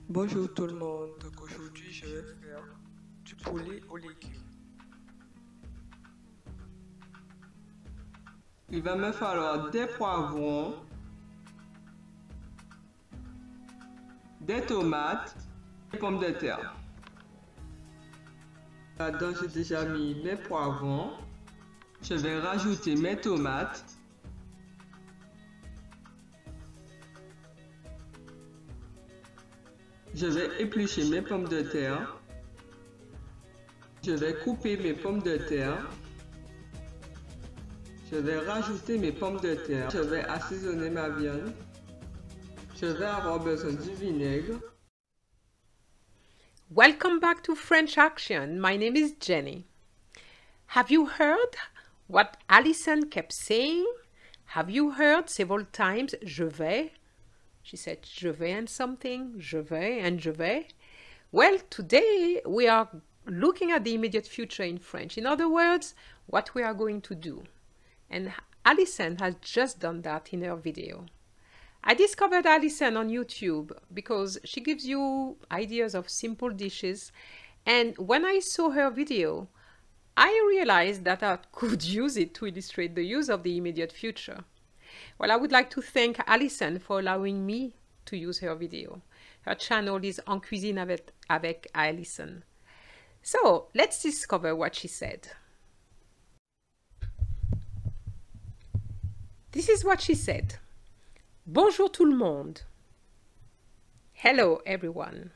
Bonjour tout le monde, donc aujourd'hui je vais faire du poulet aux légumes. Il va me falloir des poivrons, des tomates et des pommes de terre. Là-dedans j'ai déjà mis mes poivrons, je vais rajouter mes tomates. Je vais éplucher mes pommes de terre. Je vais couper mes pommes de terre. Je vais rajouter mes pommes de terre. Je vais assaisonner ma viande. Je vais avoir besoin du vinaigre. Welcome back to French Action. My name is Jenny. Have you heard what Alison kept saying? Have you heard several times je vais? She said je vais and something, je vais and je vais. Well, today we are looking at the immediate future in French. In other words, what we are going to do. And Alison has just done that in her video. I discovered Alison on YouTube because she gives you ideas of simple dishes, and when I saw her video, I realized that I could use it to illustrate the use of the immediate future. Well, I would like to thank Alison for allowing me to use her video. Her channel is En Cuisine avec Alison. So, let's discover what she said. This is what she said. Bonjour tout le monde. Hello everyone.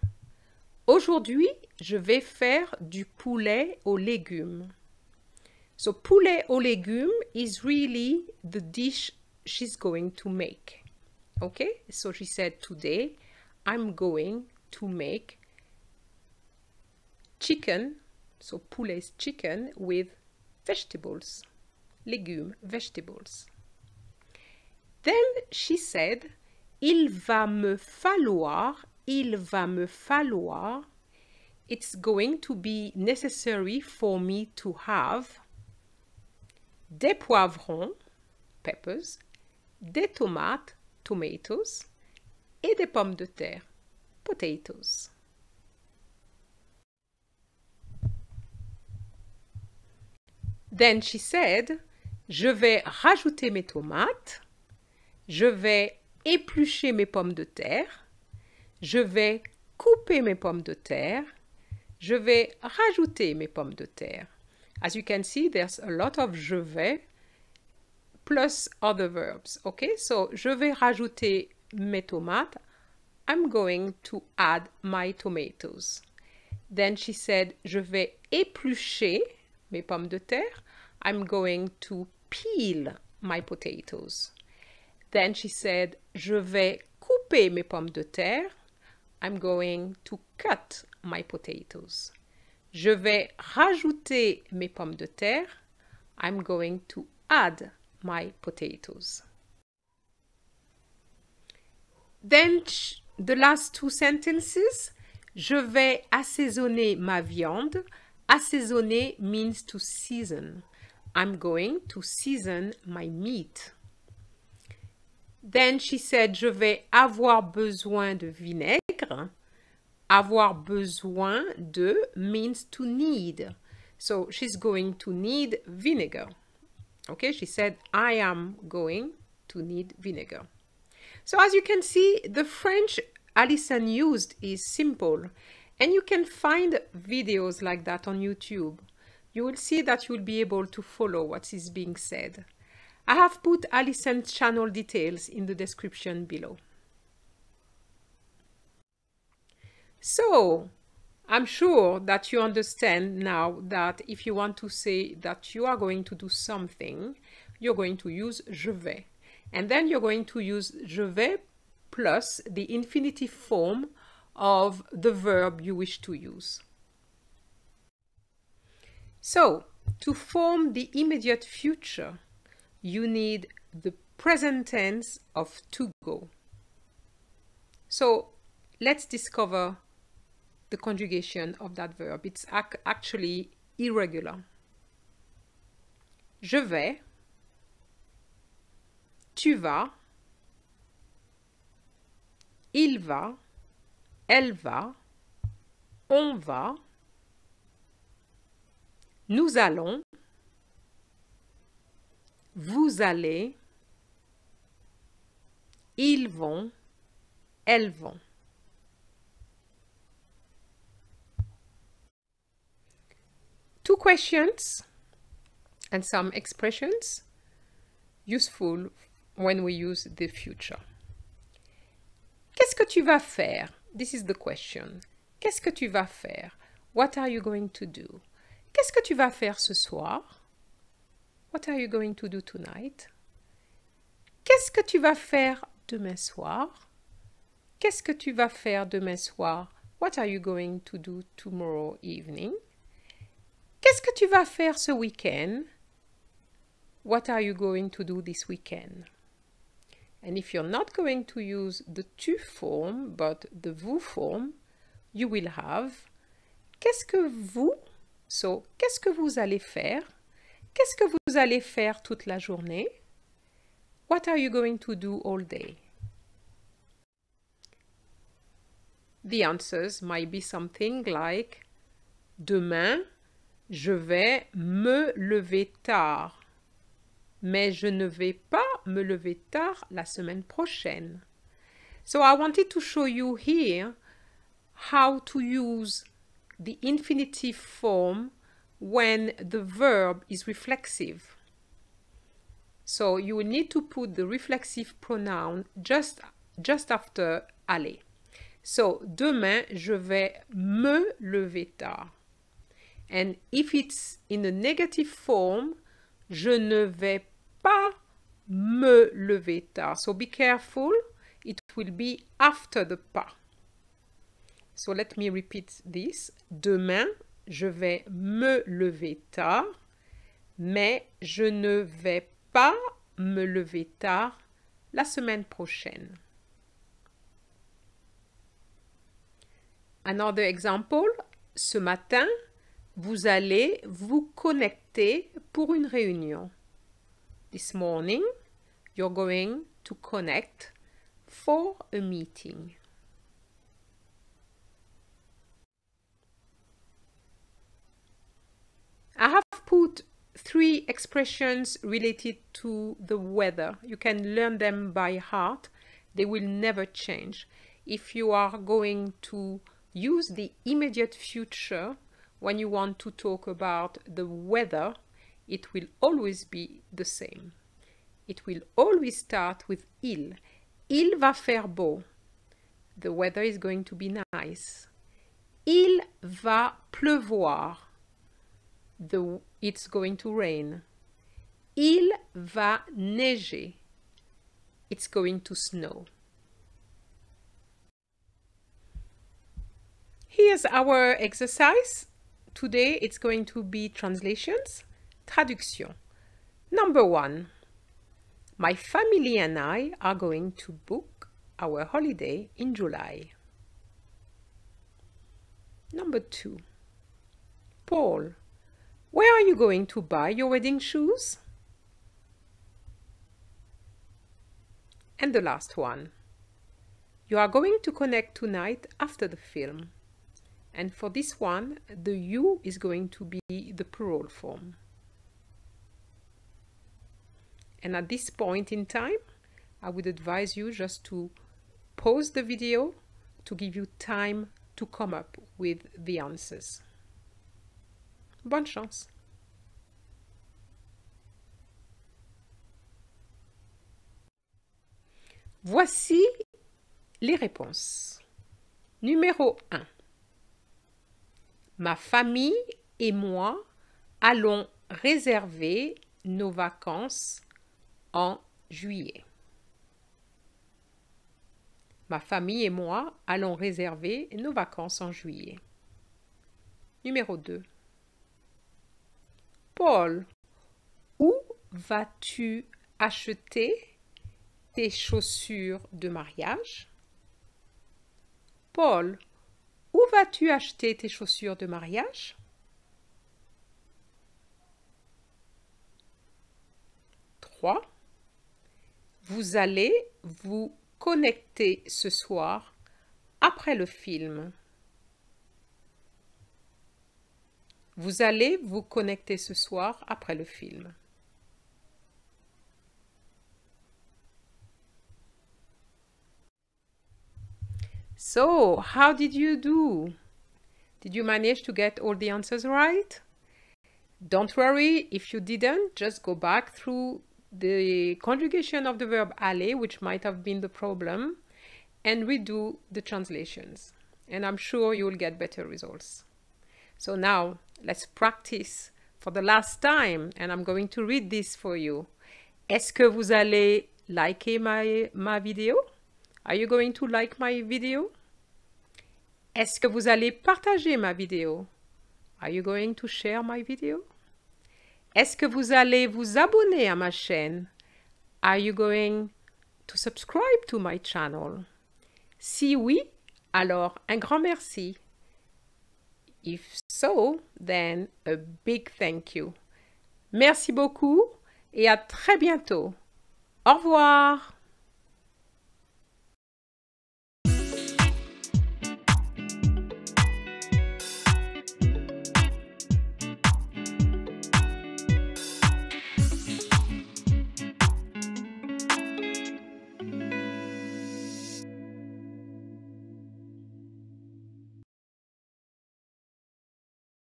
Aujourd'hui, je vais faire du poulet aux légumes. So poulet aux légumes is really the dish she's going to make. Okay? So she said today I'm going to make chicken, so poulet is chicken with vegetables. Légumes, vegetables. Then she said, il va me falloir, it's going to be necessary for me to have des poivrons, peppers, des tomates, tomatoes, et des pommes de terre, potatoes. Then she said, je vais rajouter mes tomates, je vais éplucher mes pommes de terre, je vais couper mes pommes de terre, je vais rajouter mes pommes de terre. As you can see, there's a lot of je vais plus other verbs. Okay, so je vais rajouter mes tomates. I'm going to add my tomatoes. Then she said, je vais éplucher mes pommes de terre. I'm going to peel my potatoes. Then she said, je vais couper mes pommes de terre. I'm going to cut my potatoes. Je vais rajouter mes pommes de terre. I'm going to add my potatoes. Then the last two sentences, je vais assaisonner ma viande. Assaisonner means to season. I'm going to season my meat. Then she said, je vais avoir besoin de vinaigre. Avoir besoin de means to need. So she's going to need vinegar. Okay, she said, I am going to need vinegar. So as you can see, the French Alison used is simple. And you can find videos like that on YouTube. You will see that you will be able to follow what is being said. I have put Alison's channel details in the description below. So, I'm sure that you understand now that if you want to say that you are going to do something, you're going to use je vais. And then you're going to use je vais plus the infinitive form of the verb you wish to use. So, to form the immediate future, you need the present tense of to go. So let's discover the conjugation of that verb. It's actually irregular. Je vais, tu vas, il va, elle va, on va, nous allons, vous allez, ils vont, elles vont. Two questions and some expressions useful when we use the future. Qu'est-ce que tu vas faire? This is the question. Qu'est-ce que tu vas faire? What are you going to do? Qu'est-ce que tu vas faire ce soir? What are you going to do tonight? Qu'est-ce que tu vas faire demain soir? Qu'est-ce que tu vas faire demain soir? What are you going to do tomorrow evening? Qu'est-ce que tu vas faire ce week-end? What are you going to do this weekend? And if you're not going to use the tu form, but the vous form, you will have qu'est-ce que vous? So, qu'est-ce que vous allez faire? Qu'est-ce que vous allez faire toute la journée? What are you going to do all day? The answers might be something like demain, je vais me lever tard, mais je ne vais pas me lever tard la semaine prochaine. So I wanted to show you here how to use the infinitive form when the verb is reflexive. So you will need to put the reflexive pronoun just after aller. So, demain, je vais me lever tard. And if it's in a negative form, je ne vais pas me lever tard. So be careful, it will be after the pas. So let me repeat this. Demain, je vais me lever tard, mais je ne vais pas me lever tard la semaine prochaine. Another example, ce matin, vous allez vous connecter pour une réunion. This morning, you're going to connect for a meeting. I have put 3 expressions related to the weather. You can learn them by heart. They will never change. If you are going to use the immediate future when you want to talk about the weather, it will always be the same. It will always start with il. Il va faire beau. The weather is going to be nice. Il va pleuvoir. It's going to rain. Il va neiger. It's going to snow. Here's our exercise. Today it's going to be translations. Traduction. Number 1. My family and I are going to book our holiday in July. Number 2. Paul, where are you going to buy your wedding shoes? And the last one. You are going to connect tonight after the film. And for this one, the you is going to be the plural form. And at this point in time, I would advise you just to pause the video to give you time to come up with the answers. Bonne chance! Voici les réponses. Numéro 1. Ma famille et moi allons réserver nos vacances en juillet. Ma famille et moi allons réserver nos vacances en juillet. Numéro 2. Paul, où vas-tu acheter tes chaussures de mariage? Paul, où vas-tu acheter tes chaussures de mariage? 3. Vous allez vous connecter ce soir après le film. Vous allez vous connecter ce soir après le film. So, how did you do? Did you manage to get all the answers right? Don't worry if you didn't, just go back through the conjugation of the verb aller, which might have been the problem, and redo the translations. And I'm sure you'll get better results. So now, let's practice for the last time, and I'm going to read this for you. Est-ce que vous allez liker ma vidéo? Are you going to like my video? Est-ce que vous allez partager ma vidéo? Are you going to share my video? Est-ce que vous allez vous abonner à ma chaîne? Are you going to subscribe to my channel? Si oui, alors un grand merci. If so, then a big thank you. Merci beaucoup et à très bientôt. Au revoir.